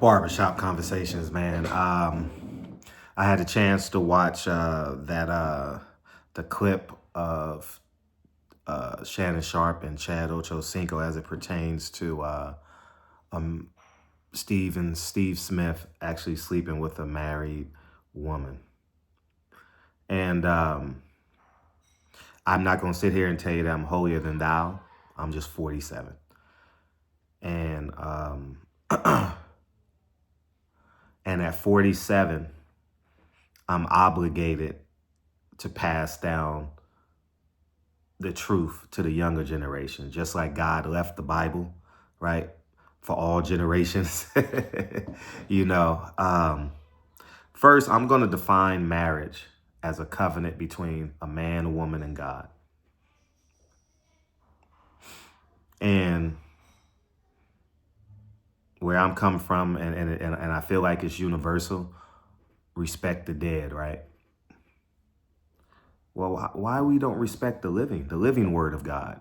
Barbershop conversations, man. I had a chance to watch the clip of Shannon Sharpe and Ocho Cinco as it pertains to um, Steve Smith actually sleeping with a married woman. And I'm not going to sit here and tell you that I'm holier than thou. I'm just 47. And and at 47, I'm obligated to pass down the truth to the younger generation, just like God left the Bible, right? For all generations. you know, first, I'm going to define marriage as a covenant between a man, a woman, and God. And where I'm coming from, and I feel like it's universal, respect the dead, right? Well, why we don't respect the living word of God?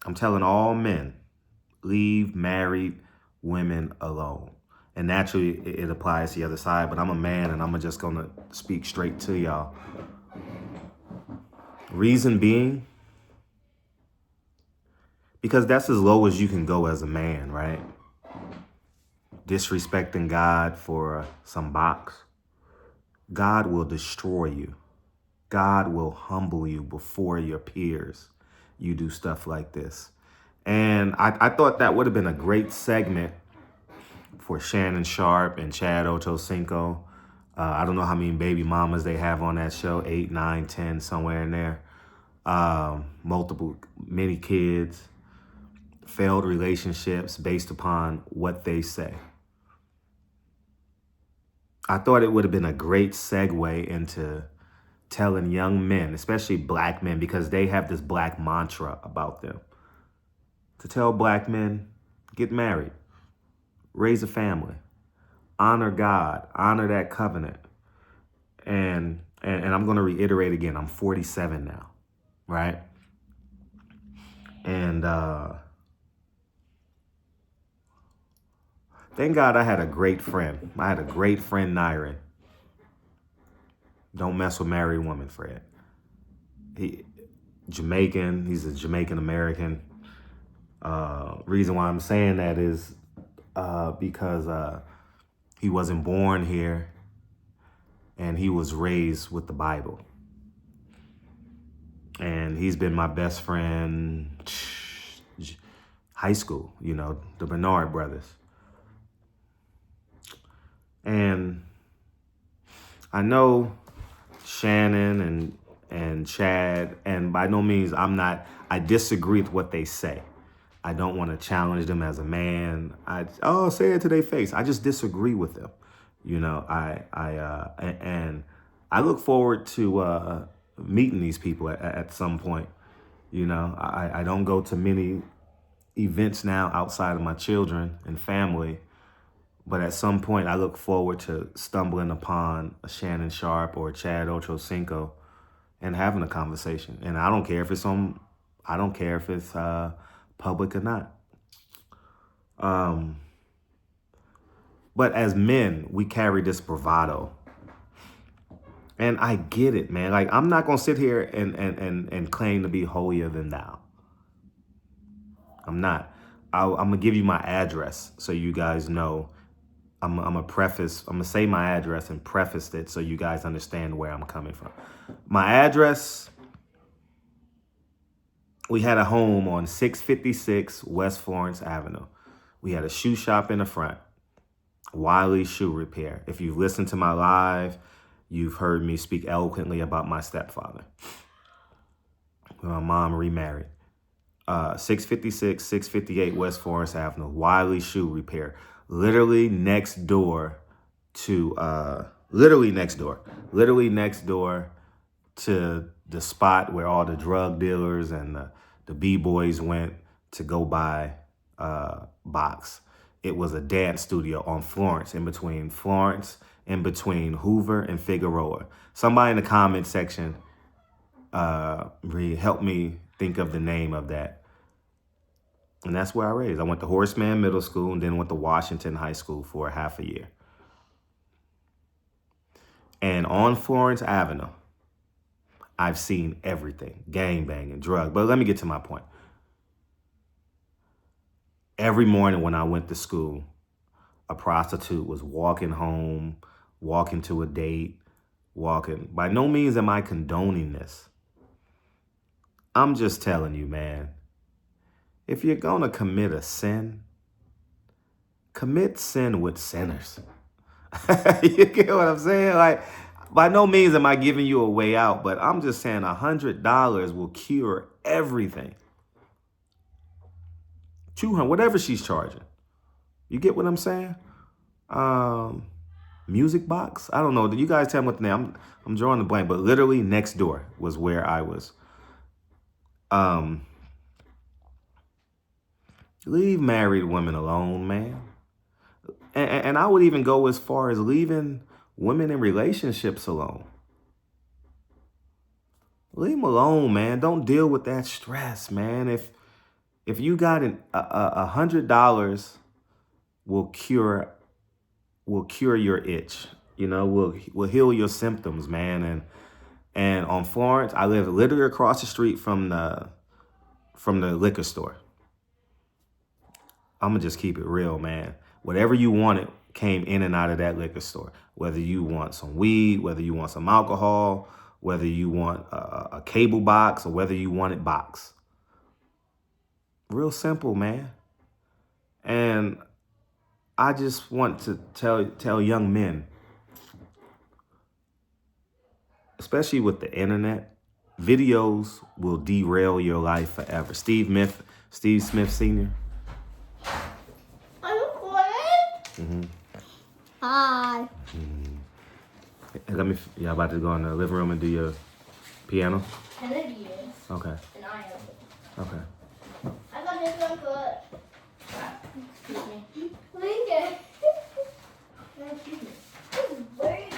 I'm telling all men, leave married women alone. And naturally, it applies to the other side, but I'm a man and I'm just going to speak straight to y'all. Reason being, because that's as low as you can go as a man, right? Disrespecting God for some box. God will destroy you. God will humble you before your peers. You do stuff like this. And I thought that would have been a great segment for Shannon Sharpe and Ocho Cinco. I don't know how many baby mamas they have on that show, 8, 9, 10, somewhere in there. Many kids, failed relationships based upon what they say. I thought it would have been a great segue into telling young men, especially black men, because they have this black mantra about them, to tell black men, get married, raise a family, honor God, honor that covenant. And I'm going to reiterate again, I'm 47 now, right? And thank God I had a great friend. I had a great friend, Nyron. Don't mess with married women, Fred. Jamaican, he's a Jamaican American. Reason why I'm saying that is because he wasn't born here and he was raised with the Bible. And he's been my best friend high school, the Bernard brothers. And I know Shannon and Chad, and by no means I disagree with what they say. I don't want to challenge them as a man. Say it to their face. I just disagree with them. And I look forward to meeting these people at some point. I don't go to many events now outside of my children and family, but at some point I look forward to stumbling upon a Shannon Sharpe or a Ocho Cinco and having a conversation. And I don't care if it's public or not. But as men, we carry this bravado. And I get it, man. Like, I'm not going to sit here and claim to be holier than thou. I'm not. I'm going to give you my address so you guys know. I'm going to say my address and preface it so you guys understand where I'm coming from. My address, we had a home on 656 West Florence Avenue. We had a shoe shop in the front, Wiley Shoe Repair. If you've listened to my live, you've heard me speak eloquently about my stepfather. My mom remarried. 656, 658 West Florence Avenue, Wiley Shoe Repair. Literally next door to the spot where all the drug dealers and the B-boys went to go buy box. It was a dance studio on Florence, in between Hoover and Figueroa. Somebody in the comment section help me think of the name of that. And that's where I raised. I went to Horseman Middle School and then went to Washington High School for half a year. And on Florence Avenue, I've seen everything, gangbanging, drug. But let me get to my point. Every morning when I went to school, a prostitute was walking home, walking to a date, walking. By no means am I condoning this. I'm just telling you, man, if you're going to commit a sin, commit sin with sinners. You get what I'm saying? Like, by no means am I giving you a way out, but I'm just saying $100 will cure everything. $200, whatever she's charging. You get what I'm saying? Music box? I don't know. You guys tell me what the name. I'm drawing the blank, but literally next door was where I was. Leave married women alone, man. And I would even go as far as leaving women in relationships alone. Leave them alone, man. Don't deal with that stress, man. If you got $100 will cure your itch. You know, will heal your symptoms, man. And on Florence, I live literally across the street from the liquor store. I'm gonna just keep it real, man. Whatever you wanted came in and out of that liquor store. Whether you want some weed, whether you want some alcohol, whether you want a cable box, or whether you want it box. Real simple, man. And I just want to tell young men, especially with the internet, videos will derail your life forever. Steve Smith Sr. I'm recording. Hi. Y'all about to go in the living room and do your piano? Kennedy is. Okay. And I am. Okay. I got this one for. Excuse me. Lincoln. Excuse me. Where's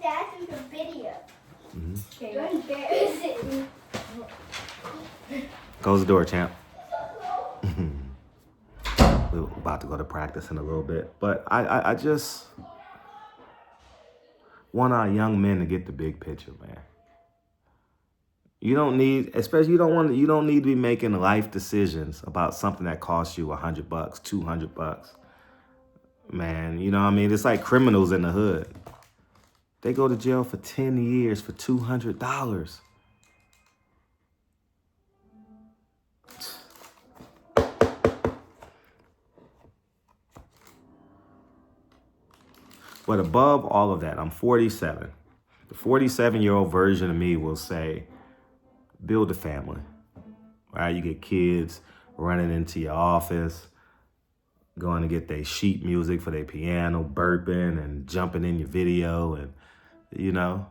Dad's in the video? Okay. Don't embarrass me. Close the door, champ. We're about to go to practice in a little bit, but I just want our young men to get the big picture, man. You don't need, especially you don't need to be making life decisions about something that costs you $100, $200. Man, you know what I mean? It's like criminals in the hood. They go to jail for 10 years for $200. But above all of that, I'm 47. The 47-year-old version of me will say, build a family, right? You get kids running into your office, going to get their sheet music for their piano, burping and jumping in your video. And, you know,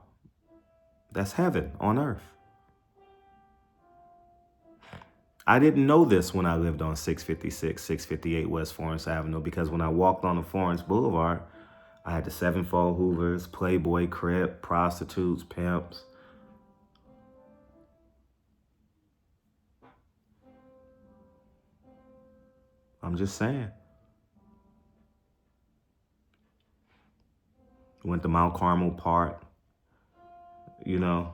that's heaven on earth. I didn't know this when I lived on 656, 658 West Florence Avenue, because when I walked on the Florence Boulevard, I had the sevenfold Hoovers, Playboy, Crip, prostitutes, pimps. I'm just saying. Went to Mount Carmel Park, you know.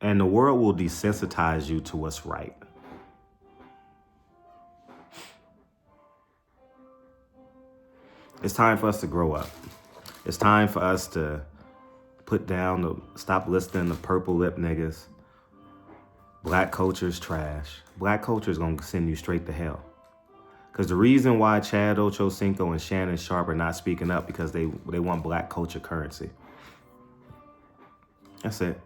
And the world will desensitize you to what's right. It's time for us to grow up. It's time for us to stop listening to purple lip niggas. Black culture is trash. Black culture is going to send you straight to hell. Because the reason why Chad, Ocho, Cinco, and Shannon, Sharpe are not speaking up because they want black culture currency. That's it.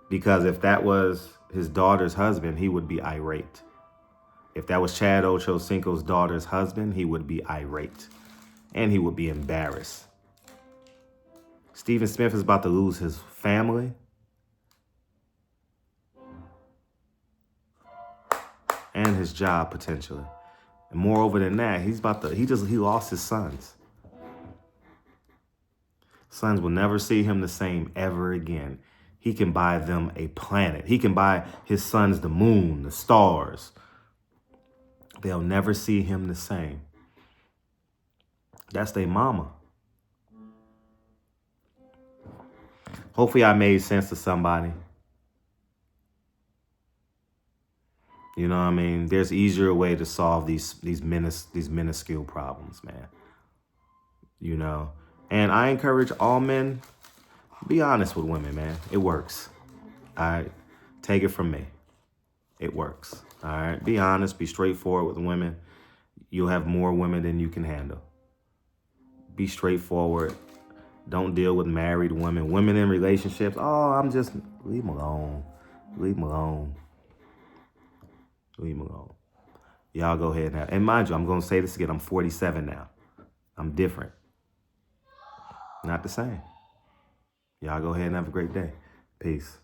Because if that was his daughter's husband, he would be irate. If that was Chad, Ocho, Cinco's daughter's husband, he would be irate. And he would be embarrassed. Stephen Smith is about to lose his family. And his job, potentially. And moreover than that, he lost his sons. Sons will never see him the same ever again. He can buy them a planet. He can buy his sons the moon, the stars. They'll never see him the same. That's their mama. Hopefully I made sense to somebody. You know what I mean? There's easier way to solve these minuscule problems, man. You know? And I encourage all men, be honest with women, man. It works. All right? Take it from me. It works. All right? Be honest. Be straightforward with women. You'll have more women than you can handle. Be straightforward. Don't deal with married women. Women in relationships. Oh, leave them alone. Leave them alone. Leave them alone. Y'all go ahead now. And mind you, I'm going to say this again. I'm 47 now. I'm different. Not the same. Y'all go ahead and have a great day. Peace.